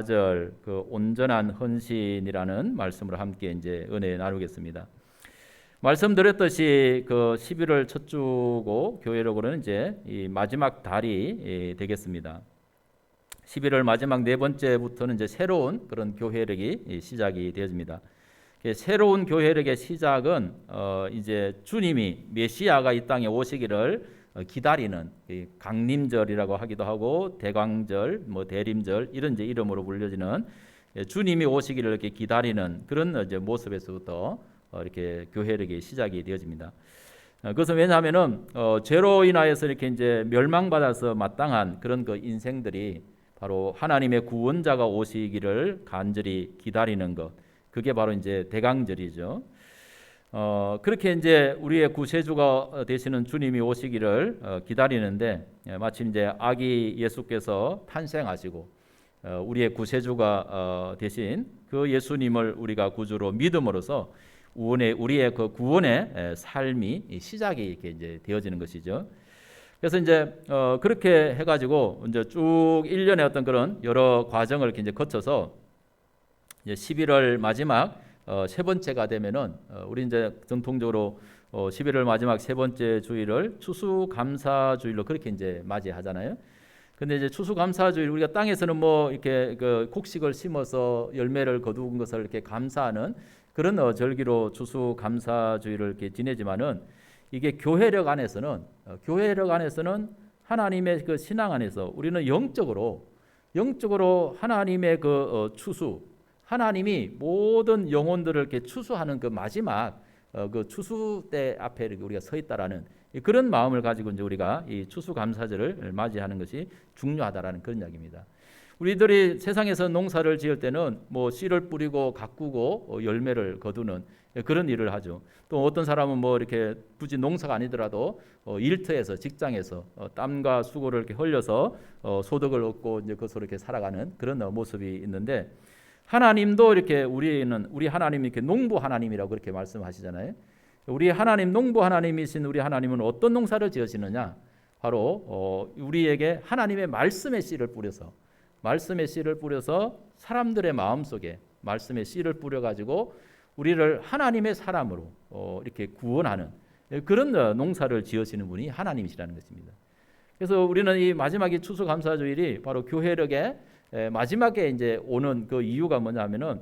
절 그 온전한 헌신이라는 말씀으로 함께 이제 은혜 나누겠습니다. 말씀드렸듯이 그 11월 첫 주고 교회력으로는 이제 이 마지막 달이 되겠습니다. 11월 마지막 네 번째부터는 이제 새로운 그런 교회력이 시작이 되어집니다. 새로운 교회력의 시작은 이제 주님이 메시아가 이 땅에 오시기를 기다리는 강림절이라고 하기도 하고 대광절, 뭐 대림절 이런 이제 이름으로 불려지는 주님이 오시기를 이렇게 기다리는 그런 이제 모습에서부터 이렇게 교회력이 시작이 되어집니다. 그것은 왜냐하면은 죄로 인하여서 이렇게 이제 멸망받아서 마땅한 그런 그 인생들이 바로 하나님의 구원자가 오시기를 간절히 기다리는 것, 그게 바로 이제 대강절이죠. 그렇게 이제 우리의 구세주가 되시는 주님이 오시기를 기다리는데 마침 이제 아기 예수께서 탄생하시고 우리의 구세주가 되신 그 예수님을 우리가 구주로 믿음으로써 우리의 그 구원의 삶이 시작이 이렇게 이제 되어지는 것이죠. 그래서 이제 그렇게 해가지고 이제 쭉 1년의 어떤 그런 여러 과정을 이렇게 이제 거쳐서 이제 11월 마지막 세 번째가 되면은 우리 이제 전통적으로 11월 마지막 세 번째 주일을 추수감사주일로 그렇게 이제 맞이하잖아요. 근데 이제 추수감사주일 우리가 땅에서는 뭐 이렇게 그 곡식을 심어서 열매를 거둔 것을 이렇게 감사하는 그런 절기로 추수감사주일을 이렇게 지내지만은 이게 교회력 안에서는 하나님의 그 신앙 안에서 우리는 영적으로 하나님의 그 추수, 하나님이 모든 영혼들을 이렇게 추수하는 그 마지막 그 추수 때 앞에 이렇게 우리가 서 있다라는 그런 마음을 가지고 이제 우리가 이 추수감사절을 맞이하는 것이 중요하다라는 그런 이야기입니다. 우리들이 세상에서 농사를 지을 때는 뭐 씨를 뿌리고 가꾸고 열매를 거두는 그런 일을 하죠. 또 어떤 사람은 뭐 이렇게 굳이 농사가 아니더라도 일터에서 직장에서 땀과 수고를 이렇게 흘려서 소득을 얻고 이제 그것으로 이렇게 살아가는 그런 모습이 있는데 하나님도 이렇게 우리 하나님이 이렇게 농부 하나님이라고 그렇게 말씀하시잖아요. 우리 하나님 농부 하나님이신 우리 하나님은 어떤 농사를 지으시느냐? 바로 우리에게 하나님의 말씀의 씨를 뿌려서 사람들의 마음속에 말씀의 씨를 뿌려 가지고 우리를 하나님의 사람으로 이렇게 구원하는 그런 농사를 지으시는 분이 하나님이시라는 것입니다. 그래서 우리는 이 마지막이 추수감사주일이 바로 교회력의 마지막에 이제 오는 그 이유가 뭐냐면은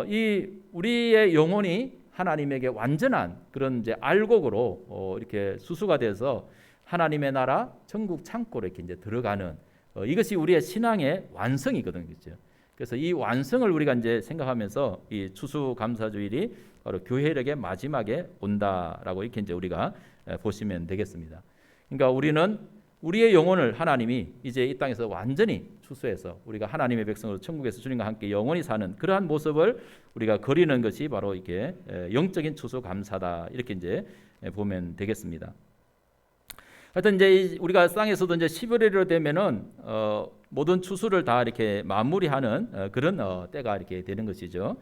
이 우리의 영혼이 하나님에게 완전한 그런 이제 알곡으로 이렇게 수수가 돼서 하나님의 나라 천국 창고로 이렇게 이제 들어가는 이것이 우리의 신앙의 완성이거든요, 그렇죠? 그래서 이 완성을 우리가 이제 생각하면서 이 추수감사주일이 바로 교회력의 마지막에 온다라고 이렇게 이제 우리가 보시면 되겠습니다. 그러니까 우리는 우리의 영혼을 하나님이 이제 이 땅에서 완전히 추수해서 우리가 하나님의 백성으로 천국에서 주님과 함께 영원히 사는 그러한 모습을 우리가 그리는 것이 바로 이게 영적인 추수감사다 이렇게 이제 보면 되겠습니다. 하여튼 이제 우리가 땅에서도 이제 11월이 되면은 모든 추수를 다 이렇게 마무리하는 그런 때가 이렇게 되는 것이죠.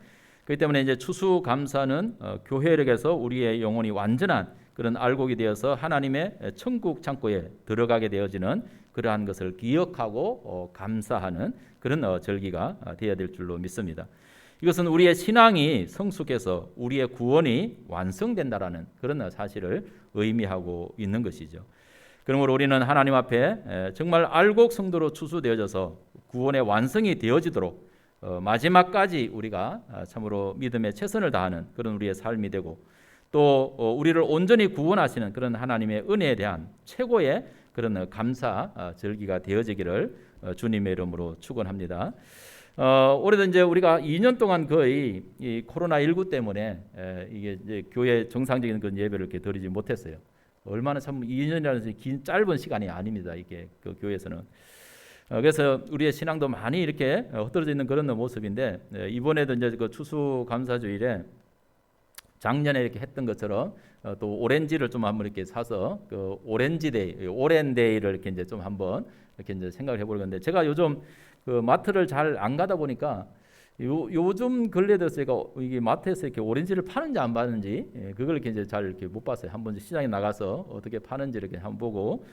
그렇기 때문에 이제 추수감사는 교회력에서 우리의 영혼이 완전한 그런 알곡이 되어서 하나님의 천국 창고에 들어가게 되어지는 그러한 것을 기억하고 감사하는 그런 절기가 되어야 될 줄로 믿습니다. 이것은 우리의 신앙이 성숙해서 우리의 구원이 완성된다라는 그런 사실을 의미하고 있는 것이죠. 그러므로 우리는 하나님 앞에 정말 알곡 성도로 추수되어져서 구원의 완성이 되어지도록 마지막까지 우리가 참으로 믿음에 최선을 다하는 그런 우리의 삶이 되고 또 우리를 온전히 구원하시는 그런 하나님의 은혜에 대한 최고의 그런 감사 절기가 되어지기를 주님의 이름으로 축원합니다. 올해도 이제 우리가 2년 동안 거의 이 코로나19 때문에 이게 이제 교회 정상적인 그런 예배를 이렇게 드리지 못했어요. 얼마나 참 2년이라는 긴 짧은 시간이 아닙니다. 이게 그 교회에서는. 그래서 우리의 신앙도 많이 이렇게 흩어져 있는 그런 모습인데 이번에도 이제 그 추수감사주일에 작년에 이렇게 했던 것처럼 또 오렌지를 좀 한번 이렇게 사서 그 오렌지데이, 오렌데이를 이렇게 이제 좀 한번 이렇게 이제 생각을 해볼 건데 제가 요즘 그 마트를 잘 안 가다 보니까 요즘 근래 들어서 제가 이게 마트에서 이렇게 오렌지를 파는지 안 파는지 그걸 이렇게 이제 잘 이렇게 못 봤어요. 한번 시장에 나가서 어떻게 파는지 이렇게 한번 보고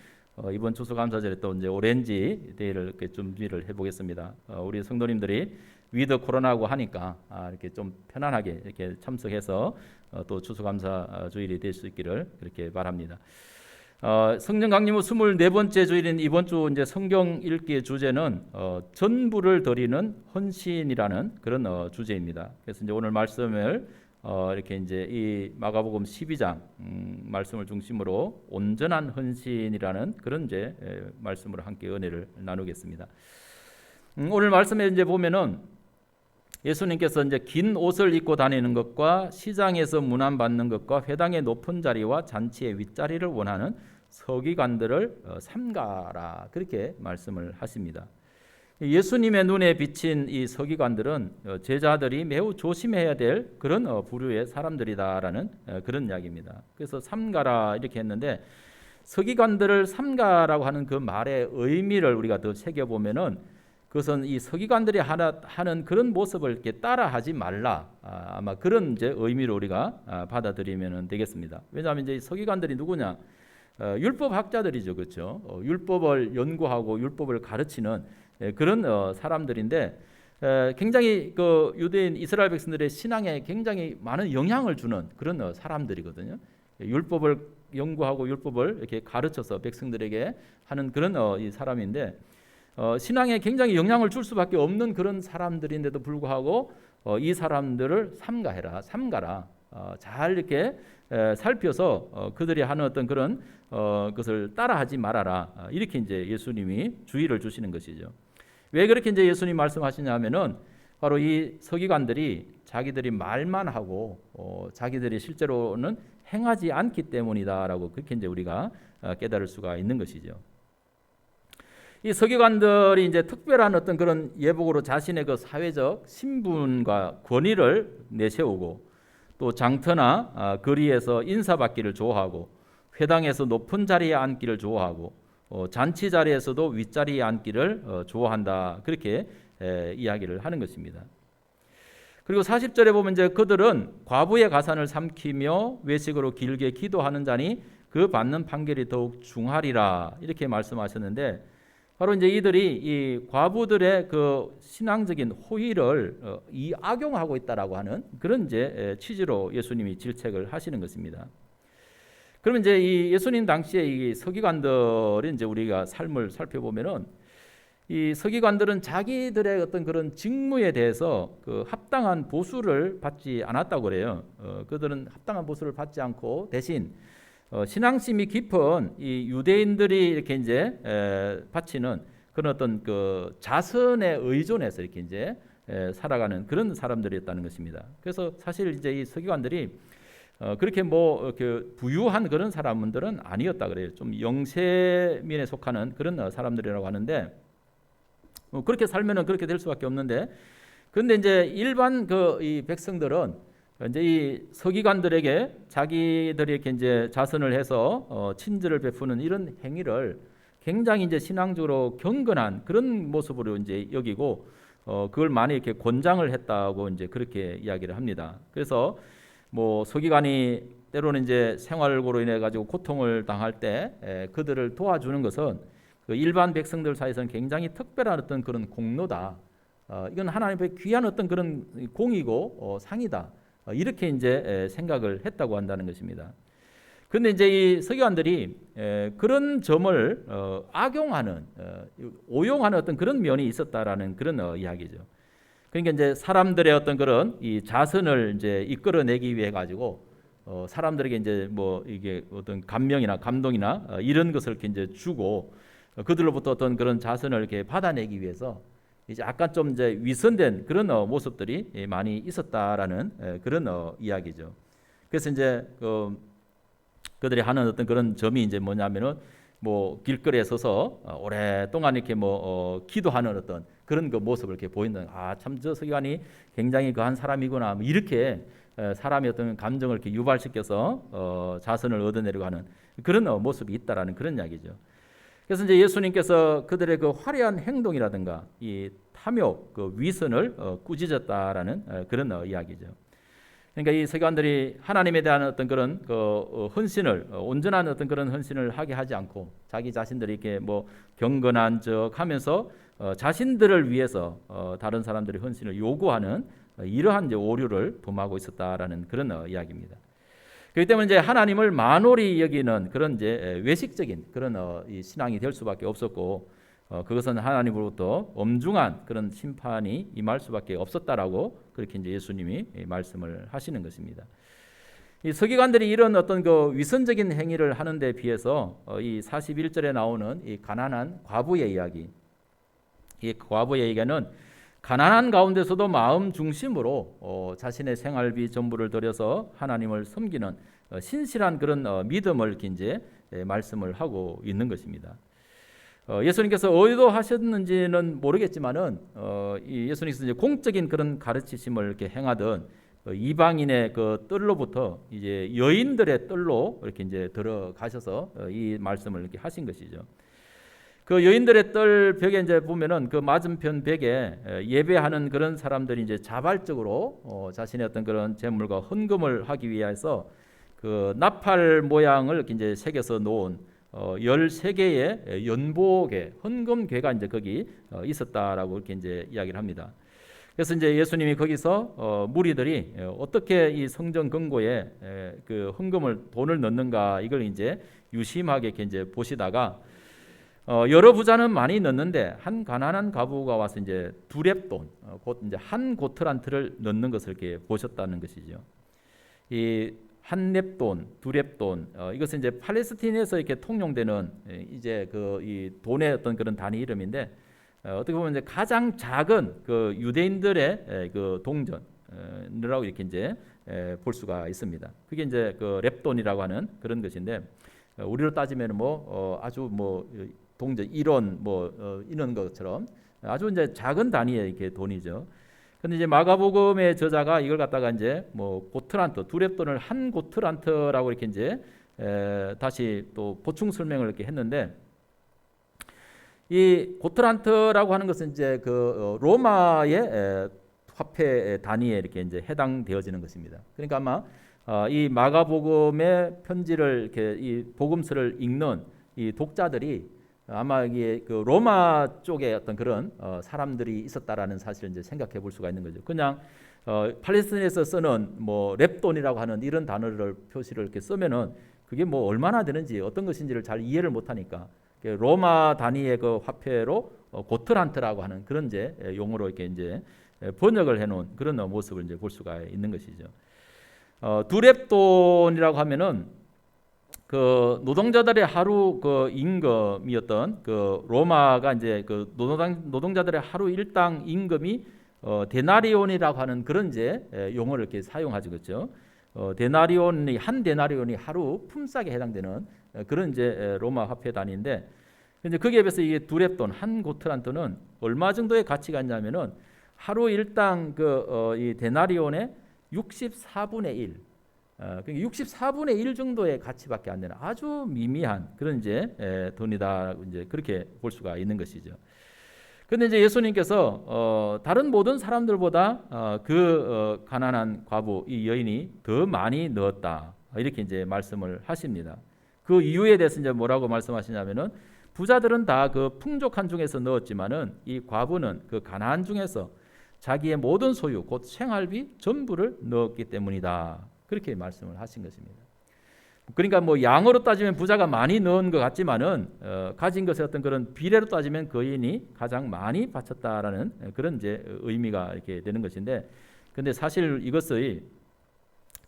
이번 추수감사절에 또 이제 오렌지 데이를 이렇게 준비를 해보겠습니다. 우리 성도님들이 위드 코로나고 하니까 이렇게 좀 편안하게 이렇게 참석해서 또 추수감사 주일이 될 수 있기를 그렇게 바랍니다. 성령 강림 후 24번째 주일인 이번 주 이제 성경 읽기의 주제는 전부를 드리는 헌신이라는 그런 주제입니다. 그래서 이제 오늘 말씀을 이렇게 이제 이 마가복음 12장 말씀을 중심으로 온전한 헌신이라는 그런 이제 말씀으로 함께 은혜를 나누겠습니다. 오늘 말씀에 이제 보면은 예수님께서 이제 긴 옷을 입고 다니는 것과 시장에서 문안 받는 것과 회당의 높은 자리와 잔치의 윗자리를 원하는 서기관들을 삼가라, 그렇게 말씀을 하십니다. 예수님의 눈에 비친 이 서기관들은 제자들이 매우 조심해야 될 그런 부류의 사람들이다라는 그런 이야기입니다. 그래서 삼가라 이렇게 했는데, 서기관들을 삼가라고 하는 그 말의 의미를 우리가 더 새겨보면은 그것은 이 서기관들이 하는 그런 모습을 이렇게 따라하지 말라, 아마 그런 이제 의미로 우리가 받아들이면 되겠습니다. 왜냐하면 이제 서기관들이 누구냐? 율법학자들이죠, 그렇죠? 율법을 연구하고 율법을 가르치는 그런 사람들인데, 굉장히 그 유대인 이스라엘 백성들의 신앙에 굉장히 많은 영향을 주는 그런 사람들이거든요. 율법을 연구하고 율법을 이렇게 가르쳐서 백성들에게 하는 그런 이 사람인데, 신앙에 굉장히 영향을 줄 수밖에 없는 그런 사람들인데도 불구하고 이 사람들을 삼가라, 잘 이렇게 살펴서 그들이 하는 어떤 그런 것을 따라하지 말아라, 이렇게 이제 예수님이 주의를 주시는 것이죠. 왜 그렇게 이제 예수님 말씀하시냐면은 바로 이 서기관들이 자기들이 말만 하고 자기들이 실제로는 행하지 않기 때문이다라고 그렇게 이제 우리가 깨달을 수가 있는 것이죠. 이 서기관들이 이제 특별한 어떤 그런 예복으로 자신의 그 사회적 신분과 권위를 내세우고, 또 장터나 거리에서 인사받기를 좋아하고, 회당에서 높은 자리에 앉기를 좋아하고, 잔치 자리에서도 윗자리에 앉기를 좋아한다, 그렇게 이야기를 하는 것입니다. 그리고 40절에 보면 이제 그들은 과부의 가산을 삼키며 외식으로 길게 기도하는 자니 그 받는 판결이 더욱 중하리라, 이렇게 말씀하셨는데, 바로 이제 이들이 이 과부들의 그 신앙적인 호의를 악용하고 있다라고 하는 그런 이제 취지로 예수님이 질책을 하시는 것입니다. 그러면 이제 이 예수님 당시에 이 서기관들이 이제 우리가 삶을 살펴보면은, 이 서기관들은 자기들의 어떤 그런 직무에 대해서 그 합당한 보수를 받지 않았다고 그래요. 그들은 합당한 보수를 받지 않고 대신 신앙심이 깊은 이 유대인들이 이렇게 이제 바치는 그런 어떤 그 자선에 의존해서 이렇게 이제 살아가는 그런 사람들이었다는 것입니다. 그래서 사실 이제 이 서기관들이 그렇게 뭐 이렇게 부유한 그런 사람들은 아니었다 그래요. 좀 영세민에 속하는 그런 사람들이라고 하는데, 그렇게 살면은 그렇게 될 수밖에 없는데, 그런데 이제 일반 그 이 백성들은 이제 이 서기관들에게 자기들이 이렇게 이제 자선을 해서 친절을 베푸는 이런 행위를 굉장히 이제 신앙적으로 경건한 그런 모습으로 이제 여기고, 그걸 많이 이렇게 권장을 했다고 이제 그렇게 이야기를 합니다. 그래서 뭐 서기관이 때로는 이제 생활고로 인해 가지고 고통을 당할 때 그들을 도와주는 것은 그 일반 백성들 사이에서는 굉장히 특별한 어떤 그런 공로다. 이건 하나님의 귀한 어떤 그런 공이고 상이다. 이렇게 이제 생각을 했다고 한다는 것입니다. 그런데 이제 이 서기관들이 그런 점을 악용하는, 오용하는 어떤 그런 면이 있었다라는 그런 이야기죠. 그러니까 이제 사람들의 어떤 그런 이 자선을 이제 이끌어내기 위해 가지고 사람들에게 이제 뭐 이게 어떤 감명이나 감동이나 이런 것을 이렇게 이제 주고, 그들로부터 어떤 그런 자선을 이렇게 받아내기 위해서 이제 약간 좀 이제 위선된 그런 모습들이 많이 있었다라는 그런 이야기죠. 그래서 이제 그들이 하는 어떤 그런 점이 이제 뭐냐면은 뭐 길거리에 서서 오랫동안 이렇게 뭐 기도하는 어떤 그런 그 모습을 이렇게 보이는, 참 저 서기관이 굉장히 그한 사람이구나, 뭐 이렇게 사람의 어떤 감정을 이렇게 유발시켜서 자선을 얻어내려고 하는 그런 모습이 있다라는 그런 이야기죠. 그래서 이제 예수님께서 그들의 그 화려한 행동이라든가 이 탐욕, 그 위선을 꾸짖었다라는 그런 이야기죠. 그러니까 이 서기관들이 하나님에 대한 어떤 그런 헌신을 온전한 어떤 그런 헌신을 하게 하지 않고 자기 자신들이 이렇게 뭐 경건한 척 하면서 자신들을 위해서 다른 사람들의 헌신을 요구하는 이러한 이제 오류를 범하고 있었다라는 그런 이야기입니다. 그렇기 때문에 이제 하나님을 만홀히 여기는 그런 이제 외식적인 그런 이 신앙이 될 수밖에 없었고, 그것은 하나님으로부터 엄중한 그런 심판이 임할 수밖에 없었다라고 그렇게 이제 예수님이 말씀을 하시는 것입니다. 이 서기관들이 이런 어떤 그 위선적인 행위를 하는 데 비해서 이 41절에 나오는 이 가난한 과부의 이야기, 이 과부의 얘기는 가난한 가운데서도 마음 중심으로 자신의 생활비 전부를 들여서 하나님을 섬기는 신실한 그런 믿음을 이렇게 이제 말씀을 하고 있는 것입니다. 예수님께서 의도하셨는지는 모르겠지만은 이 예수님께서 이제 공적인 그런 가르치심을 이렇게 행하던 이방인의 그 뜰로부터 이제 여인들의 뜰로 이렇게 이제 들어가셔서 이 말씀을 이렇게 하신 것이죠. 그 여인들의 뜰 벽에 이제 보면은 그 맞은편 벽에 예배하는 그런 사람들이 이제 자발적으로 자신의 어떤 그런 재물과 헌금을 하기 위해서 그 나팔 모양을 이렇게 이제 새겨서 놓은 13개의 연복의 헌금궤가 이제 거기 있었다라고 이렇게 이제 이야기를 합니다. 그래서 이제 예수님이 거기서 무리들이 어떻게 이 성전 금고에 그 헌금을 돈을 넣는가 이걸 이제 유심하게 이렇게 이제 보시다가 여러 부자는 많이 넣는데 한 가난한 과부가 와서 이제 두렙돈 곧 이제 한 고트란트를 넣는 것을 이렇게 보셨다는 것이죠. 이 한 렙돈, 두 렙돈, 이것은 이제 팔레스틴에서 이렇게 통용되는 이제 그 이 돈의 어떤 그런 단위 이름인데 어떻게 보면 이제 가장 작은 그 유대인들의 그 동전이라고 이렇게 이제 볼 수가 있습니다. 그게 이제 그 렙돈이라고 하는 그런 것인데 우리로 따지면 뭐 아주 뭐 동전 1원 뭐 이런 것처럼 아주 이제 작은 단위의 이렇게 돈이죠. 근데 이제 마가복음의 저자가 이걸 갖다가 이제 뭐 고트란트, 두렙돈을 한 고트란트라고 이렇게 이제 다시 또 보충 설명을 이렇게 했는데, 이 고트란트라고 하는 것은 이제 그 로마의 화폐 단위에 이렇게 이제 해당되어지는 것입니다. 그러니까 아마 이 마가복음의 편지를 이렇게 이 복음서를 읽는 이 독자들이 아마 이게 그 로마 쪽에 어떤 그런 사람들이 있었다라는 사실을 이제 생각해 볼 수가 있는 거죠. 그냥 팔레스틴에서 쓰는 뭐 렙돈이라고 하는 이런 단어를 표시를 이렇게 쓰면은 그게 뭐 얼마나 되는지 어떤 것인지를 잘 이해를 못 하니까 로마 단위의 그 화폐로 고트란트라고 하는 그런 이제 용어로 이렇게 이제 번역을 해 놓은 그런 모습을 이제 볼 수가 있는 것이죠. 두렙돈이라고 하면은 그 노동자들의 하루 그 임금이었던 그 로마가 이제 그 노동자들의 하루 일당 임금이 데나리온이라고 하는 그런 이제 용어를 이렇게 사용하죠, 그렇죠? 데나리온이 한 데나리온이 하루 품삯에 해당되는 그런 이제 로마 화폐 단위인데, 근데 거기에 비해서 이게 두렙돈 한 고트란트는 얼마 정도의 가치가 있냐면은 하루 일당 그 이 데나리온의 64분의 1. 64분의 1 정도의 가치밖에 안 되는 아주 미미한 그런 이제 돈이다, 이제 그렇게 볼 수가 있는 것이죠. 그런데 이제 예수님께서 다른 모든 사람들보다 그 가난한 과부 이 여인이 더 많이 넣었다 이렇게 이제 말씀을 하십니다. 그 이유에 대해서 이제 뭐라고 말씀하시냐면은 부자들은 다 그 풍족한 중에서 넣었지만은 이 과부는 그 가난한 중에서 자기의 모든 소유 곧 생활비 전부를 넣었기 때문이다. 그렇게 말씀을 하신 것입니다. 그러니까 뭐 양으로 따지면 부자가 많이 넣은 것 같지만은 가진 것의 어떤 그런 비례로 따지면 거인이 가장 많이 바쳤다라는 그런 이제 의미가 이렇게 되는 것인데, 근데 사실 이것의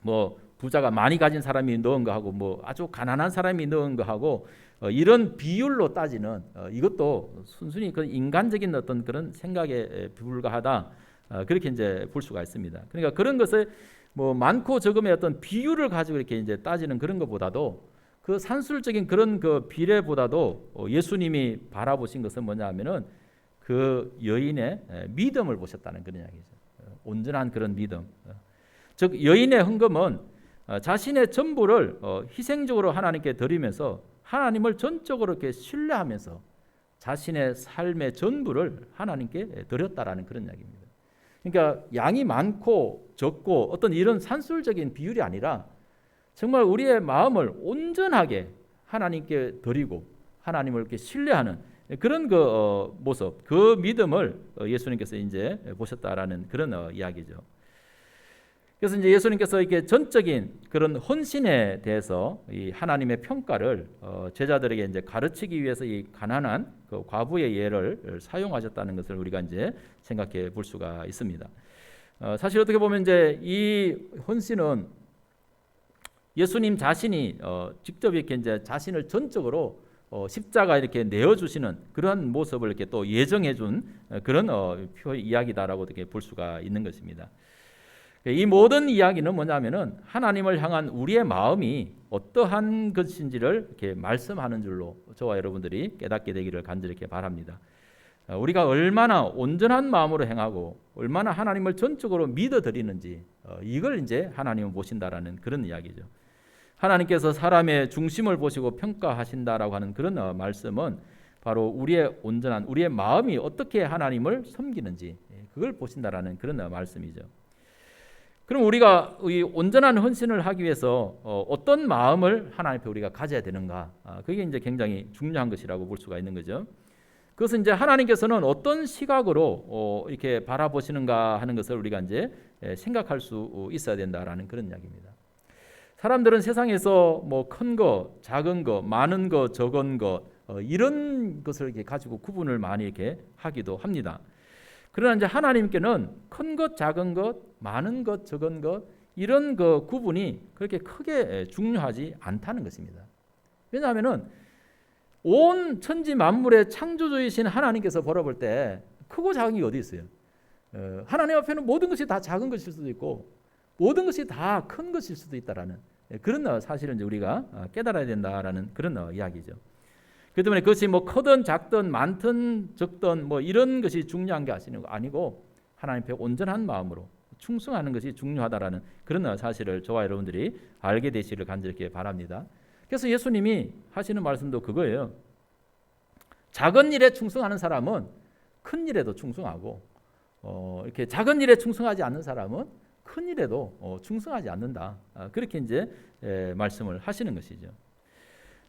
뭐 부자가 많이 가진 사람이 넣은 거하고 뭐 아주 가난한 사람이 넣은 거하고 이런 비율로 따지는 이것도 순순히 그 인간적인 어떤 그런 생각에 불과하다, 그렇게 이제 볼 수가 있습니다. 그러니까 그런 것을 뭐 많고 적음의 어떤 비율을 가지고 이렇게 이제 따지는 그런 것보다도 그 산술적인 그런 그 비례보다도 예수님이 바라보신 것은 뭐냐면은 그 여인의 믿음을 보셨다는 그런 이야기죠. 온전한 그런 믿음. 즉 여인의 헌금은 자신의 전부를 희생적으로 하나님께 드리면서 하나님을 전적으로 이렇게 신뢰하면서 자신의 삶의 전부를 하나님께 드렸다라는 그런 이야기입니다. 그러니까 양이 많고 적고 어떤 이런 산술적인 비율이 아니라 정말 우리의 마음을 온전하게 하나님께 드리고 하나님을 이렇게 신뢰하는 그런 그 모습, 그 믿음을 예수님께서 이제 보셨다라는 그런 이야기죠. 그래서 이제 예수님께서 이렇게 전적인 그런 헌신에 대해서 이 하나님의 평가를 제자들에게 이제 가르치기 위해서 이 가난한 그 과부의 예를 사용하셨다는 것을 우리가 이제 생각해 볼 수가 있습니다. 사실 어떻게 보면 이제 이 헌신은 예수님 자신이 직접 이렇게 이제 자신을 전적으로 십자가 이렇게 내어 주시는 그러한 모습을 이렇게 또 예정해 준 그런 이야기다라고 이렇게 볼 수가 있는 것입니다. 이 모든 이야기는 뭐냐면은 하나님을 향한 우리의 마음이 어떠한 것인지를 이렇게 말씀하는 줄로 저와 여러분들이 깨닫게 되기를 간절히 이렇게 바랍니다. 우리가 얼마나 온전한 마음으로 행하고 얼마나 하나님을 전적으로 믿어 드리는지 이걸 이제 하나님은 보신다라는 그런 이야기죠. 하나님께서 사람의 중심을 보시고 평가하신다라고 하는 그런 말씀은 바로 우리의 온전한 우리의 마음이 어떻게 하나님을 섬기는지 그걸 보신다라는 그런 말씀이죠. 그럼 우리가 이 온전한 헌신을 하기 위해서 어떤 마음을 하나님 앞에 우리가 가져야 되는가? 그게 이제 굉장히 중요한 것이라고 볼 수가 있는 거죠. 그것은 이제 하나님께서는 어떤 시각으로 이렇게 바라보시는가 하는 것을 우리가 이제 생각할 수 있어야 된다라는 그런 이야기입니다. 사람들은 세상에서 뭐 큰 거, 작은 거, 많은 거, 적은 거 이런 것을 이렇게 가지고 구분을 많이 이렇게 하기도 합니다. 그러나 이제 하나님께는 큰 것, 작은 것, 많은 것, 적은 것 이런 그 구분이 그렇게 크게 중요하지 않다는 것입니다. 왜냐하면은 온 천지 만물의 창조주이신 하나님께서 바라볼 때 크고 작은 게 어디 있어요? 하나님 앞에는 모든 것이 다 작은 것일 수도 있고 모든 것이 다 큰 것일 수도 있다라는 그런 사실을 이제 우리가 깨달아야 된다라는 그런 이야기죠. 그 때문에 그것이 뭐 크든 작든 많든 적든 뭐 이런 것이 중요한 게 아니고 하나님 앞에 온전한 마음으로 충성하는 것이 중요하다라는 그런 사실을 저와 여러분들이 알게 되시기를 간절히 바랍니다. 그래서 예수님이 하시는 말씀도 그거예요. 작은 일에 충성하는 사람은 큰 일에도 충성하고 이렇게 작은 일에 충성하지 않는 사람은 큰 일에도 충성하지 않는다. 그렇게 이제 말씀을 하시는 것이죠.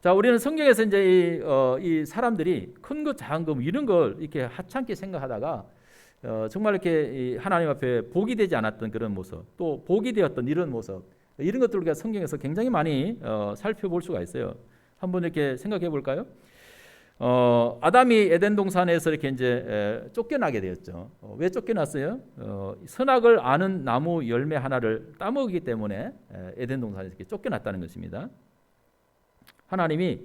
자, 우리는 성경에서 이제 이 사람들이 큰 것, 작은 것 이런 걸 이렇게 하찮게 생각하다가 정말 이렇게 하나님 앞에 복이 되지 않았던 그런 모습, 또 복이 되었던 이런 모습, 이런 것들을 우리가 성경에서 굉장히 많이 살펴볼 수가 있어요. 한번 이렇게 생각해 볼까요? 아담이 에덴 동산에서 이렇게 이제 쫓겨나게 되었죠. 왜 쫓겨났어요? 선악을 아는 나무 열매 하나를 따먹기 때문에 에덴 동산에서 이렇게 쫓겨났다는 것입니다. 하나님이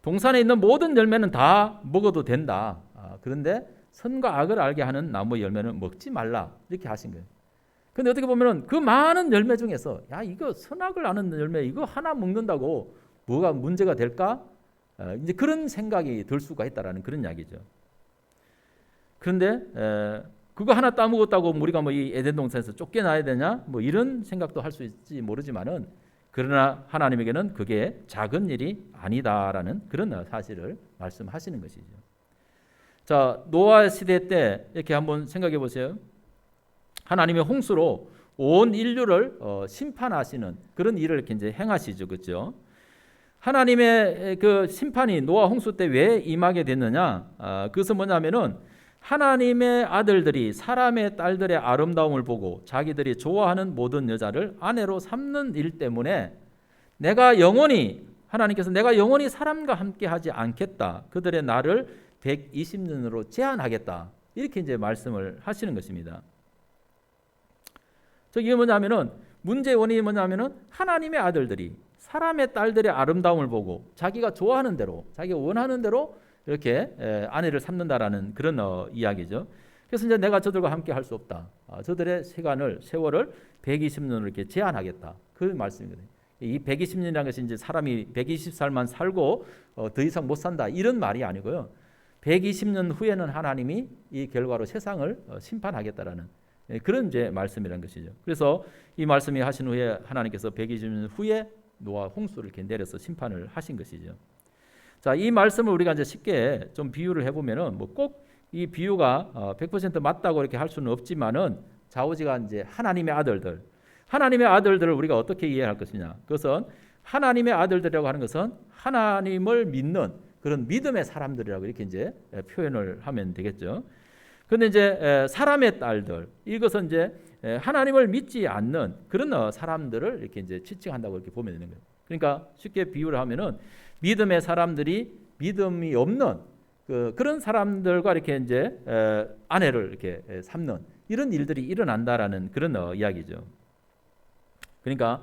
동산에 있는 모든 열매는 다 먹어도 된다. 그런데 선과 악을 알게 하는 나무 열매는 먹지 말라 이렇게 하신 거예요. 근데 어떻게 보면은 그 많은 열매 중에서 야 이거 선악을 아는 열매 이거 하나 먹는다고 뭐가 문제가 될까? 이제 그런 생각이 들 수가 있다라는 그런 이야기죠. 그런데 그거 하나 따먹었다고 우리가 뭐 이 에덴 동산에서 쫓겨나야 되냐? 뭐 이런 생각도 할 수 있을지 모르지만은 그러나 하나님에게는 그게 작은 일이 아니다라는 그런 사실을 말씀하시는 것이죠. 자, 노아 시대 때 이렇게 한번 생각해 보세요. 하나님의 홍수로 온 인류를 심판하시는 그런 일을 이렇게 이제 행하시죠, 그렇죠? 하나님의 그 심판이 노아 홍수 때 왜 임하게 됐느냐? 그것은 뭐냐면은 하나님의 아들들이 사람의 딸들의 아름다움을 보고 자기들이 좋아하는 모든 여자를 아내로 삼는 일 때문에 하나님께서 내가 영원히 사람과 함께 하지 않겠다. 그들의 날을 120년으로 제한하겠다. 이렇게 이제 말씀을 하시는 것입니다. 이게 뭐냐면은 문제의 원인이 뭐냐면은 하나님의 아들들이 사람의 딸들의 아름다움을 보고 자기가 좋아하는 대로 자기가 원하는 대로 이렇게 아내를 삼는다라는 그런 이야기죠. 그래서 이제 내가 저들과 함께 할 수 없다. 저들의 세월을 120년으로 이렇게 제한하겠다. 그 말씀이거든요. 이 120년이라는 것이 이제 사람이 120살만 살고 더 이상 못 산다 이런 말이 아니고요. 120년 후에는 하나님이 이 결과로 세상을 심판하겠다라는 그런 이제 말씀이라는 것이죠. 그래서 이 말씀이 하신 후에 하나님께서 120년 후에 노아 홍수를 이렇게 내려서 심판을 하신 것이죠. 자, 이 말씀을 우리가 이제 쉽게 좀 비유를 해보면은 뭐 꼭 이 비유가 100% 맞다고 이렇게 할 수는 없지만은 좌우지가 이제 하나님의 아들들. 하나님의 아들들을 우리가 어떻게 이해할 것이냐? 그것은 하나님의 아들들이라고 하는 것은 하나님을 믿는 그런 믿음의 사람들이라고 이렇게 이제 표현을 하면 되겠죠. 그런데 이제 사람의 딸들, 이것은 이제 하나님을 믿지 않는 그런 사람들을 이렇게 이제 지칭한다고 이렇게 보면 되는 거예요. 그러니까 쉽게 비유를 하면은 믿음의 사람들이 믿음이 없는 그런 사람들과 이렇게 이제 아내를 이렇게 삼는 이런 일들이 일어난다라는 그런 이야기죠. 그러니까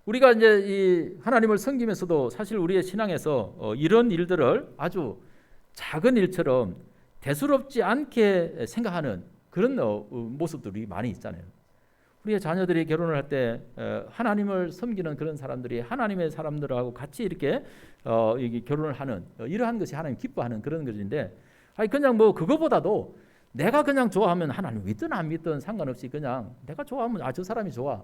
우리가 이제 이 하나님을 섬기면서도 사실 우리의 신앙에서 이런 일들을 아주 작은 일처럼 대수롭지 않게 생각하는 그런 모습들이 많이 있잖아요. 우리의 자녀들이 결혼을 할 때 하나님을 섬기는 그런 사람들이 하나님의 사람들하고 같이 이렇게 결혼을 하는 이러한 것이 하나님 기뻐하는 그런 것인데, 아니 그냥 뭐 그거보다도 내가 그냥 좋아하면 하나님 믿든 안 믿든 상관없이 그냥 내가 좋아하면 저 사람이 좋아.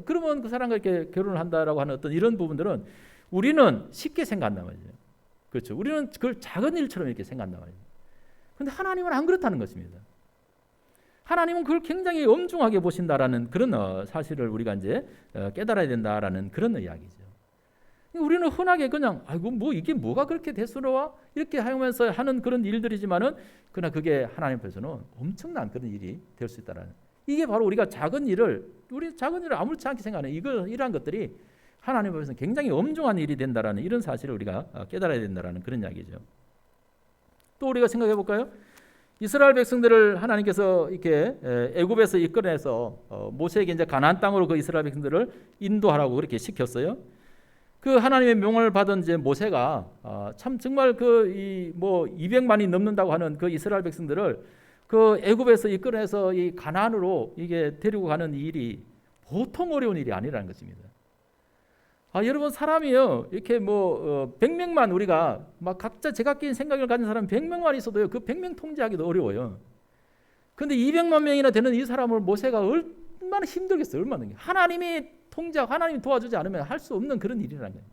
그러면 그 사람과 이렇게 결혼을 한다라고 하는 어떤 이런 부분들은 우리는 쉽게 생각한단 말이죠. 그렇죠. 우리는 그걸 작은 일처럼 이렇게 생각한단 말이죠. 그런데 하나님은 안 그렇다는 것입니다. 하나님은 그걸 굉장히 엄중하게 보신다라는 그런 사실을 우리가 이제 깨달아야 된다라는 그런 이야기죠. 우리는 흔하게 그냥 아이고 뭐 이게 뭐가 그렇게 대수로워 이렇게 하면서 하는 그런 일들이지만은 그러나 그게 하나님 앞에서는 엄청난 그런 일이 될 수 있다라는, 이게 바로 우리 작은 일을 아무렇지 않게 생각하는 이러한 것들이 하나님 앞에서는 굉장히 엄중한 일이 된다라는 이런 사실을 우리가 깨달아야 된다라는 그런 이야기죠. 또 우리가 생각해 볼까요? 이스라엘 백성들을 하나님께서 이렇게 애굽에서 이끌어내서 모세에게 이제 가나안 땅으로 그 이스라엘 백성들을 인도하라고 그렇게 시켰어요. 그 하나님의 명을 받은 이제 모세가 참 정말 뭐 200만이 넘는다고 하는 그 이스라엘 백성들을 그 애굽에서 이끌어내서 이 가나안으로 이게 데리고 가는 일이 보통 어려운 일이 아니라는 것입니다. 여러분 사람이요 이렇게 뭐 100명만 우리가 막 각자 제각기인 생각을 가진 사람 100명만 있어도요 그 100명 통제하기도 어려워요. 그런데 200만 명이나 되는 이 사람을 모세가 얼마나 힘들겠어요. 얼마나 하나님이 통제하고 하나님이 도와주지 않으면 할 수 없는 그런 일이라는 거예요.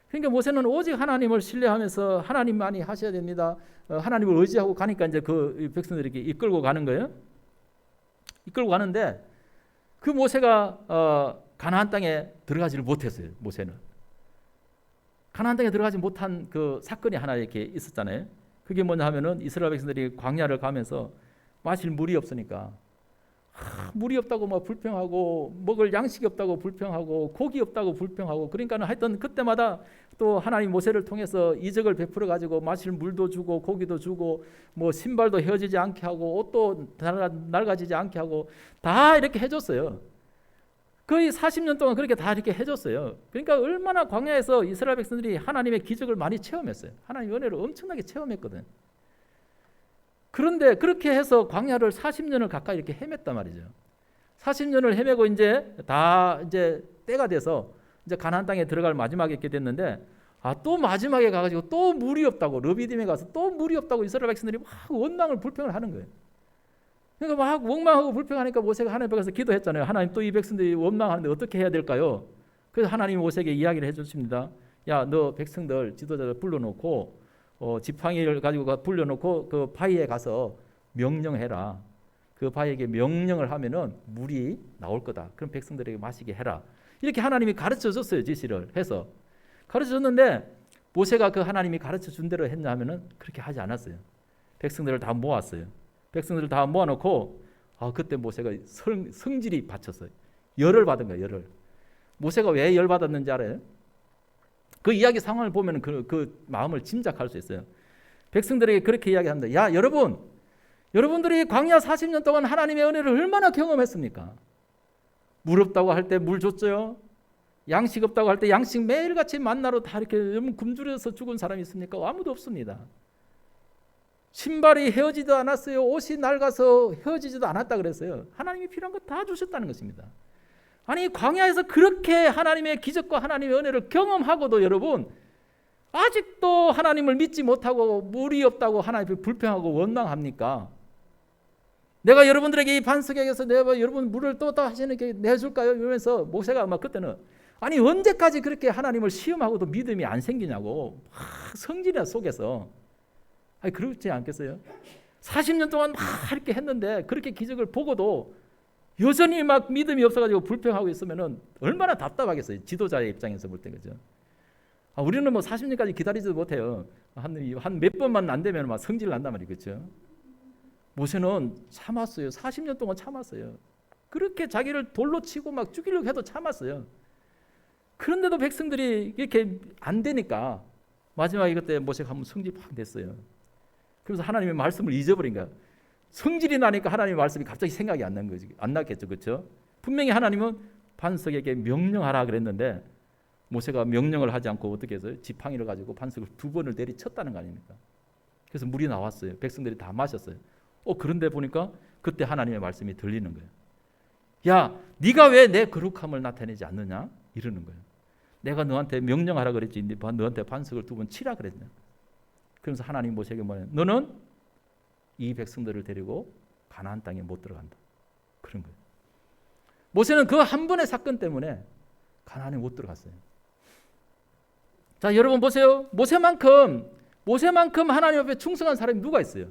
그러니까 모세는 오직 하나님을 신뢰하면서 하나님만이 하셔야 됩니다. 하나님을 의지하고 가니까 이제 그 백성들이 이렇게 이끌고 가는 거예요. 이끌고 가는데 그 모세가 가나안 땅에 들어가지를 못했어요. 모세는 가나안 땅에 들어가지 못한 그 사건이 하나 이렇게 있었잖아요. 그게 뭐냐 하면은 이스라엘 백성들이 광야를 가면서 마실 물이 없으니까 물이 없다고 막 불평하고 먹을 양식이 없다고 불평하고 고기 없다고 불평하고, 그러니까는 하여튼 그때마다 또 하나님 모세를 통해서 이적을 베풀어 가지고 마실 물도 주고 고기도 주고 뭐 신발도 헤어지지 않게 하고 옷도 낡아지지 않게 하고 다 이렇게 해줬어요. 거의 40년 동안 그렇게 다 이렇게 해줬어요. 그러니까 얼마나 광야에서 이스라엘 백성들이 하나님의 기적을 많이 체험했어요. 하나님의 은혜를 엄청나게 체험했거든. 그런데 그렇게 해서 광야를 40년을 가까이 이렇게 헤맸단 말이죠. 40년을 헤매고 이제 다 이제 때가 돼서 이제 가나안 땅에 들어갈 마지막에 이렇게 됐는데 또 마지막에 가가지고 또 물이 없다고, 르비딤에 가서 또 물이 없다고 이스라엘 백성들이 막 원망을 불평을 하는 거예요. 그러니까 막 원망하고 불평하니까 모세가 하나님 앞에 가서 기도했잖아요. 하나님 또 이 백성들이 원망하는데 어떻게 해야 될까요? 그래서 하나님이 모세에게 이야기를 해주십니다. 야, 너 백성들 지도자들 불러놓고 지팡이를 가지고 불러놓고 그 바위에 가서 명령해라. 그 바위에게 명령을 하면은 물이 나올 거다. 그럼 백성들에게 마시게 해라. 이렇게 하나님이 가르쳐 줬어요. 지시를 해서 가르쳐 줬는데 모세가 그 하나님이 가르쳐 준 대로 했냐 하면은 그렇게 하지 않았어요. 백성들을 다 모았어요. 백성들을 다 모아놓고 그때 모세가 성질이 받쳤어요. 열을 받은 거예요. 열을. 모세가 왜 열 받았는지 알아요? 그 이야기 상황을 보면 그 마음을 짐작할 수 있어요. 백성들에게 그렇게 이야기합니다. 야, 여러분들이 광야 40년 동안 하나님의 은혜를 얼마나 경험했습니까? 물 없다고 할 때 물 줬죠. 양식 없다고 할 때 양식 매일같이 만나러 다 이렇게 굶주려서 죽은 사람이 있습니까? 아무도 없습니다. 신발이 헤어지지도 않았어요. 옷이 낡아서 헤어지지도 않았다 그랬어요. 하나님이 필요한 거 다 주셨다는 것입니다. 아니 광야에서 그렇게 하나님의 기적과 하나님의 은혜를 경험하고도 여러분 아직도 하나님을 믿지 못하고 물이 없다고 하나님을 불평하고 원망합니까? 내가 여러분들에게 이 반석에서 내가 여러분 물을 또 하시는게 내줄까요? 이러면서 모세가 아마 그때는 아니 언제까지 그렇게 하나님을 시험하고도 믿음이 안 생기냐고 성질이나 속에서 아니 그렇지 않겠어요? 40년 동안 막 이렇게 했는데 그렇게 기적을 보고도 여전히 막 믿음이 없어가지고 불평하고 있으면은 얼마나 답답하겠어요. 지도자의 입장에서 볼 때. 그죠? 우리는 뭐 40년까지 기다리지도 못해요. 한 몇 번만 안 되면 막 성질 난단 말이에요. 그렇죠? 모세는 참았어요. 40년 동안 참았어요. 그렇게 자기를 돌로 치고 막 죽이려고 해도 참았어요. 그런데도 백성들이 이렇게 안 되니까 마지막에 그때 모세가 한번 성질 팍 냈어요. 그래서 하나님의 말씀을 잊어버린 거야. 성질이 나니까 하나님의 말씀이 갑자기 생각이 안 난 거지. 안 났겠죠. 그렇죠? 분명히 하나님은 반석에게 명령하라 그랬는데 모세가 명령을 하지 않고 어떻게 했어요? 지팡이를 가지고 반석을 2번을 내리쳤다는 거 아닙니까? 그래서 물이 나왔어요. 백성들이 다 마셨어요. 그런데 보니까 그때 하나님의 말씀이 들리는 거예요. 야, 네가 왜 내 거룩함을 나타내지 않느냐? 이러는 거예요. 내가 너한테 명령하라 그랬지. 너한테 반석을 2번 치라 그랬냐? 그러면서 하나님 모세에게 뭐냐? 너는 이 백성들을 데리고 가나안 땅에 못 들어간다. 그런 거예요. 모세는 그 한 번의 사건 때문에 가나안에 못 들어갔어요. 자, 여러분 보세요. 모세만큼 하나님 앞에 충성한 사람이 누가 있어요?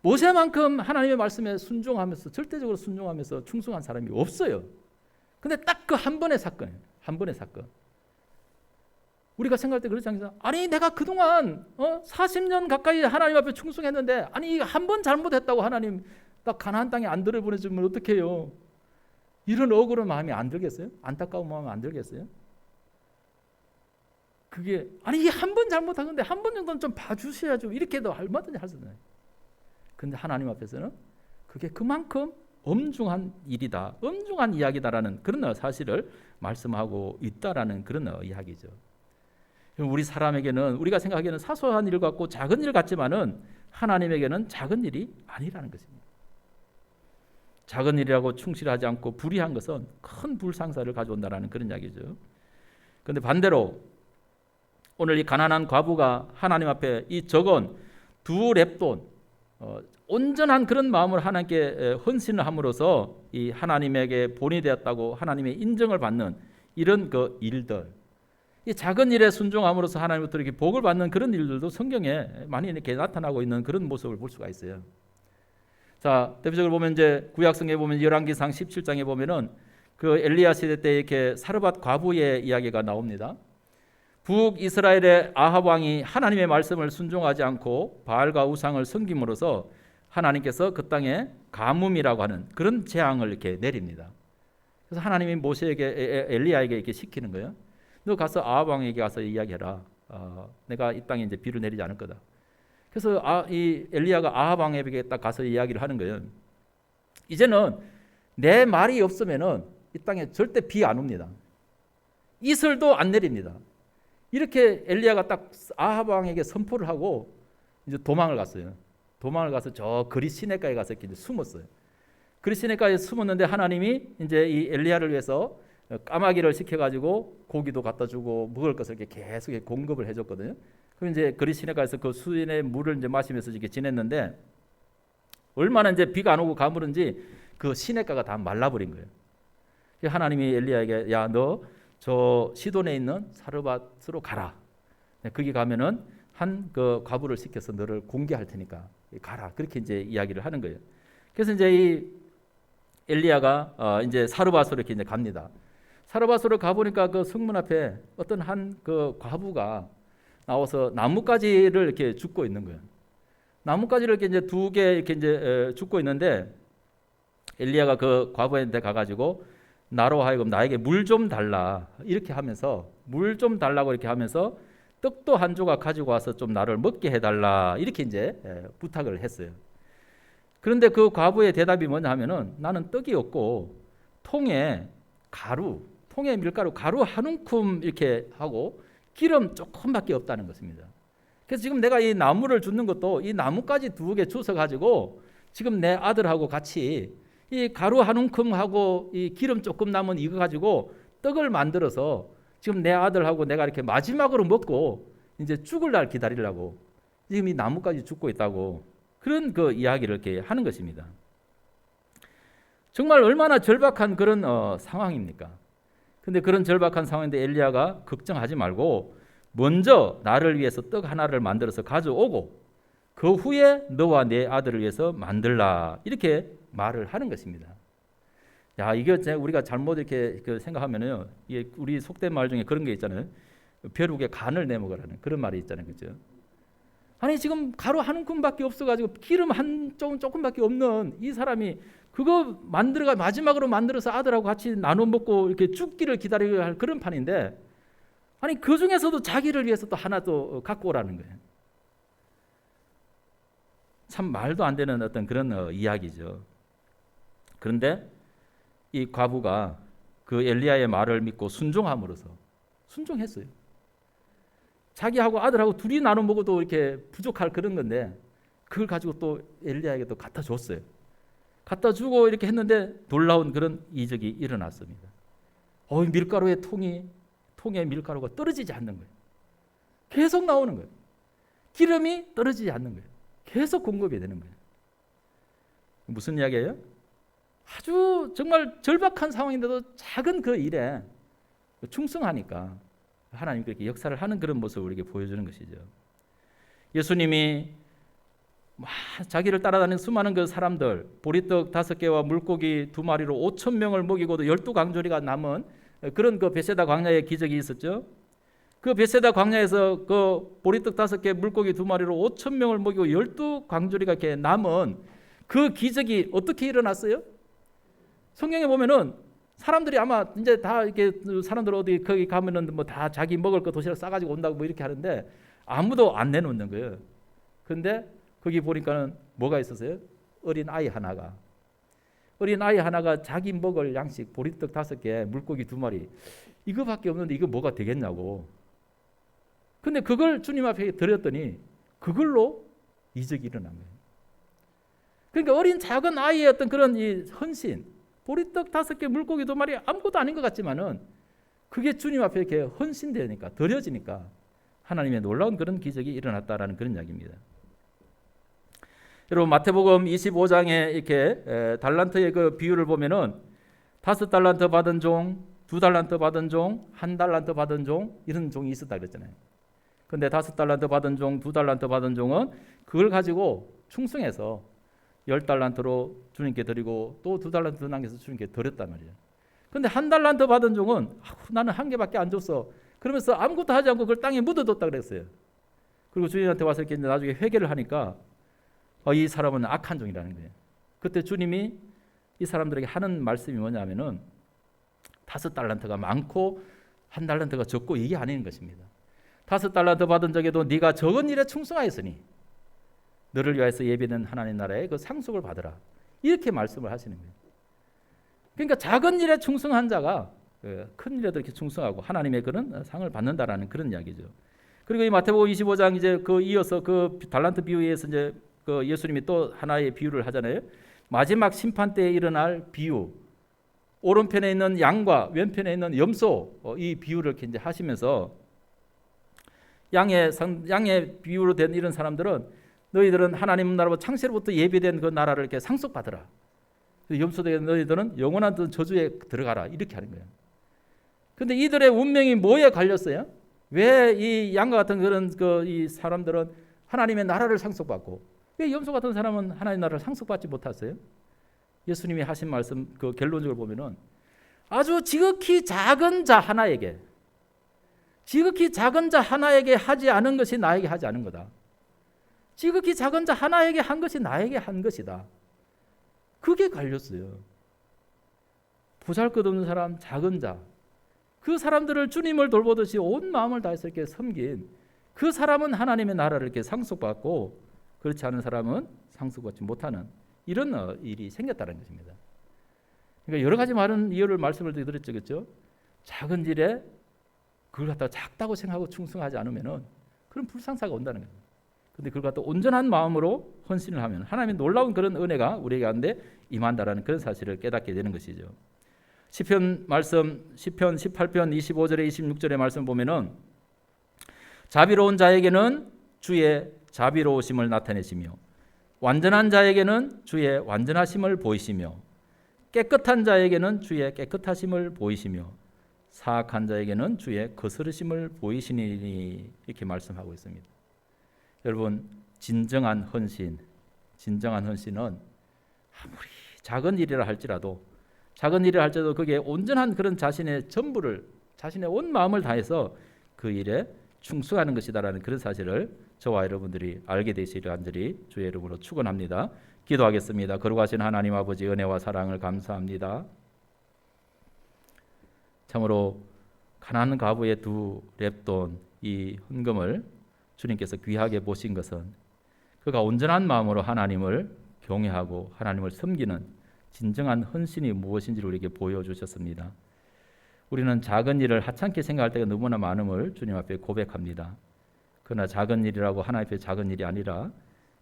모세만큼 하나님의 말씀에 순종하면서 절대적으로 순종하면서 충성한 사람이 없어요. 근데 딱 그 한 번의 사건이에요. 한 번의 사건. 우리가 생각할 때 그렇지 않겠어요? 아니 내가 그동안 40년 가까이 하나님 앞에 충성했는데 아니 한 번 잘못했다고 하나님 딱 가나안 땅에 안 들여보내주면 어떡해요? 이런 억울한 마음이 안 들겠어요? 안타까운 마음이 안 들겠어요? 그게 아니 한 번 잘못한 건데 한 번 정도는 좀 봐주셔야죠. 이렇게도 얼마든지 할 수 있나요? 근데 하나님 앞에서는 그게 그만큼 엄중한 일이다, 엄중한 이야기다라는 그런 사실을 말씀하고 있다라는 그런 이야기죠. 우리 사람에게는 우리가 생각하기에는 사소한 일 같고 작은 일 같지만은 하나님에게는 작은 일이 아니라는 것입니다. 작은 일이라고 충실하지 않고 불의한 것은 큰 불상사를 가져온다라는 그런 이야기죠. 그런데 반대로 오늘 이 가난한 과부가 하나님 앞에 이 적은 2렙돈 온전한 그런 마음을 하나님께 헌신을 함으로써 이 하나님에게 본이 되었다고 하나님의 인정을 받는 이런 그 일들, 이 작은 일에 순종함으로써 하나님부터 이렇게 복을 받는 그런 일들도 성경에 많이 이렇게 나타나고 있는 그런 모습을 볼 수가 있어요. 자, 대표적으로 보면 이제 구약성에 보면 열왕기상 17장에 보면은 그 엘리야 시대 때 이렇게 사르밧 과부의 이야기가 나옵니다. 북이스라엘의 아합 왕이 하나님의 말씀을 순종하지 않고 바알과 우상을 섬김으로써 하나님께서 그 땅에 가뭄이라고 하는 그런 재앙을 이렇게 내립니다. 그래서 하나님이 모세에게 엘리야에게 이렇게 시키는 거예요. 너 가서 아합 왕에게 가서 이야기해라. 내가 이 땅에 이제 비를 내리지 않을 거다. 그래서 이 엘리야가 아합 왕에게 딱 가서 이야기를 하는 거예요. 이제는 내 말이 없으면은 이 땅에 절대 비 안 옵니다. 이슬도 안 내립니다. 이렇게 엘리야가 딱 아합 왕에게 선포를 하고 이제 도망을 갔어요. 도망을 가서 저 그리 시내가에 가서 이렇게 숨었어요. 그리 시내가에 숨었는데 하나님이 이제 이 엘리야를 위해서 까마귀를 시켜가지고 고기도 갖다 주고 먹을 것을 이렇게 계속 공급을 해줬거든요. 그럼 이제 그리 시내가에서 그 수인의 물을 이제 마시면서 이렇게 지냈는데 얼마나 이제 비가 안 오고 가물은지 그 시내가가 다 말라버린 거예요. 하나님이 엘리야에게 야, 너 저 시돈에 있는 사르밧으로 가라. 거기 가면은 한 그 과부를 시켜서 너를 공개할 테니까 가라. 그렇게 이제 이야기를 하는 거예요. 그래서 이제 이 엘리야가 이제 사르밧으로 이렇게 이제 갑니다. 사르밧으로 가 보니까 그 성문 앞에 어떤 한 그 과부가 나와서 나뭇가지를 이렇게 줍고 있는 거예요. 나뭇가지를 이렇게 이제 2개 이렇게 이제 줍고 있는데 엘리야가 그 과부한테 가가지고 나로 하여금 나에게 물 좀 달라 이렇게 하면서 물 좀 달라고 이렇게 하면서 떡도 한 조각 가지고 와서 좀 나를 먹게 해달라 이렇게 이제 부탁을 했어요. 그런데 그 과부의 대답이 뭐냐 하면은 나는 떡이 없고 통에 밀가루 가루 한 움큼 이렇게 하고 기름 조금밖에 없다는 것입니다. 그래서 지금 내가 이 나무를 줍는 것도 이 나뭇가지 2개 주워 가지고 지금 내 아들하고 같이 이 가루 한 움큼하고 이 기름 조금 남은 이거 가지고 떡을 만들어서 지금 내 아들하고 내가 이렇게 마지막으로 먹고 이제 죽을 날 기다리려고 지금 이 나뭇가지 줍고 있다고 그런 그 이야기를 이렇게 하는 것입니다. 정말 얼마나 절박한 그런 상황입니까? 근데 그런 절박한 상황인데 엘리야가 걱정하지 말고 먼저 나를 위해서 떡 하나를 만들어서 가져오고 그 후에 너와 내 아들을 위해서 만들라. 이렇게 말을 하는 것입니다. 야, 이게 우리가 잘못 이렇게 생각하면은요, 이게 우리 속된 말 중에 그런 게 있잖아요. 벼룩에 간을 내먹으라는 그런 말이 있잖아요, 그죠? 아니 지금 가루 한 움큼밖에 없어가지고 기름 한 조금밖에 없는 이 사람이 그거 만들어가 마지막으로 만들어서 아들하고 같이 나눠 먹고 이렇게 죽기를 기다려야 할 그런 판인데, 아니 그 중에서도 자기를 위해서 또 하나 또 갖고 오라는 거예요. 참 말도 안 되는 어떤 그런 이야기죠. 그런데 이 과부가 그 엘리야의 말을 믿고 순종함으로써 순종했어요. 자기하고 아들하고 둘이 나눠 먹어도 이렇게 부족할 그런 건데 그걸 가지고 또 엘리야에게 또 갖다 줬어요. 갖다 주고 이렇게 했는데 놀라운 그런 이적이 일어났습니다. 밀가루의 통에 밀가루가 떨어지지 않는 거예요. 계속 나오는 거예요. 기름이 떨어지지 않는 거예요. 계속 공급이 되는 거예요. 무슨 이야기예요? 아주 정말 절박한 상황인데도 작은 그 일에 충성하니까 하나님 그렇게 역사를 하는 그런 모습을 우리에게 보여주는 것이죠. 예수님이 자기를 따라다니는 수많은 그 사람들, 보리떡 5개와 물고기 2마리로 5,000명을 먹이고도 12강조리가 남은 그런 그 베세다 광야의 기적이 있었죠. 그 베세다 광야에서 그 보리떡 5개, 물고기 2마리로 5,000명을 먹이고 12강조리가 이렇게 남은 그 기적이 어떻게 일어났어요? 성경에 보면은 사람들이 아마 이제 다 이렇게 사람들 어디 거기 가면은 뭐 다 자기 먹을 거 도시락 싸가지고 온다고 뭐 이렇게 하는데 아무도 안 내놓는 거예요. 근데 거기 보니까는 뭐가 있었어요? 어린 아이 하나가 자기 먹을 양식 보리떡 5개, 물고기 2마리 이거밖에 없는데 이거 뭐가 되겠냐고. 근데 그걸 주님 앞에 드렸더니 그걸로 이적이 일어난 거예요. 그러니까 어린 작은 아이의 어떤 그런 이 헌신, 보리떡 5개, 물고기 2마리 아무것도 아닌 것 같지만은 그게 주님 앞에 이렇게 헌신되니까 드려지니까 하나님의 놀라운 그런 기적이 일어났다라는 그런 이야기입니다. 여러분 마태복음 25장에 이렇게 달란트의 그 비율을 보면은 5달란트 받은 종, 2달란트 받은 종, 1달란트 받은 종 이런 종이 있었다 그랬잖아요. 근데 5달란트 받은 종, 2달란트 받은 종은 그걸 가지고 충성해서 10달란트로 주님께 드리고 또 2달란트 남겨서 주님께 드렸단 말이에요. 근데 1달란트 받은 종은 나는 1개밖에 안 줬어. 그러면서 아무것도 하지 않고 그걸 땅에 묻어뒀다 그랬어요. 그리고 주님한테 와서 이렇게 나중에 회개를 하니까 이 사람은 악한 종이라는 거예요. 그때 주님이 이 사람들에게 하는 말씀이 뭐냐면은 5달란트가 많고 1달란트가 적고 이게 아닌 것입니다. 5달란트 받은 적에도 네가 적은 일에 충성하였으니 너를 위하여서 예비된 하나님 나라의 그 상속을 받으라. 이렇게 말씀을 하시는 거예요. 그러니까 작은 일에 충성한 자가 큰 일에도 이렇게 충성하고 하나님의 그런 상을 받는다라는 그런 이야기죠. 그리고 이 마태복음 25장 이제 그 이어서 그 달란트 비유에서 이제 그 예수님이 또 하나의 비유를 하잖아요. 마지막 심판 때에 일어날 비유. 오른편에 있는 양과 왼편에 있는 염소 이 비유를 이렇게 이제 하시면서 양의 비유로 된 이런 사람들은 너희들은 하나님 나라로 창세로부터 예비된 그 나라를 이렇게 상속받으라. 염소된 너희들은 영원한 저주에 들어가라. 이렇게 하는 거예요. 근데 이들의 운명이 뭐에 갈렸어요? 왜 이 양과 같은 그런 이 사람들은 하나님의 나라를 상속받고 왜 염소 같은 사람은 하나님 나라를 상속받지 못했어요? 예수님이 하신 말씀 그 결론적으로 보면은 아주 지극히 작은 자 하나에게 하지 않은 것이 나에게 하지 않은 거다. 지극히 작은 자 하나에게 한 것이 나에게 한 것이다. 그게 갈렸어요. 보잘것없는 사람, 작은 자, 그 사람들을 주님을 돌보듯이 온 마음을 다해서 이렇게 섬긴 그 사람은 하나님의 나라를 이렇게 상속받고 그렇지 않은 사람은 상속받지 못하는 이런 일이 생겼다는 것입니다. 그러니까 여러 가지 많은 이유를 말씀을 드렸죠, 그렇죠? 작은 일에 그걸 갖다가 작다고 생각하고 충성하지 않으면은 그런 불상사가 온다는 거예요. 근데 그걸 갖다 온전한 마음으로 헌신을 하면 하나님의 놀라운 그런 은혜가 우리 가운데 임한다라는 그런 사실을 깨닫게 되는 것이죠. 시편 18편 25절에 26절의 말씀 보면은 자비로운 자에게는 주의 자비로우심을 나타내시며 완전한 자에게는 주의 완전하심을 보이시며 깨끗한 자에게는 주의 깨끗하심을 보이시며 사악한 자에게는 주의 거스르심을 보이시니 이렇게 말씀하고 있습니다. 여러분 진정한 헌신은 아무리 작은 일이라 할지라도 그게 온전한 그런 자신의 전부를, 자신의 온 마음을 다해서 그 일에 충성하는 것이다라는 그런 사실을 저와 여러분들이 알게 되시기를 간절히 주의 이름으로 축원합니다. 기도하겠습니다. 거룩하신 하나님 아버지, 은혜와 사랑을 감사합니다. 참으로 가난한 과부의 2렙돈 이 헌금을 주님께서 귀하게 보신 것은 그가 온전한 마음으로 하나님을 경외하고 하나님을 섬기는 진정한 헌신이 무엇인지를 우리에게 보여주셨습니다. 우리는 작은 일을 하찮게 생각할 때가 너무나 많음을 주님 앞에 고백합니다. 그러나 작은 일이라고 하나님 앞에 작은 일이 아니라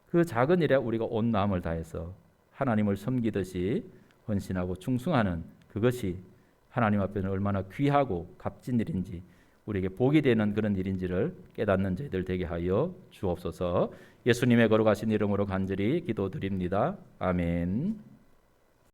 그 작은 일에 우리가 온 마음을 다해서 하나님을 섬기듯이 헌신하고 충성하는 그것이 하나님 앞에는 얼마나 귀하고 값진 일인지, 우리에게 복이 되는 그런 일인지를 깨닫는 저희들 되게 하여 주옵소서. 예수님의 거룩하신 이름으로 간절히 기도드립니다. 아멘.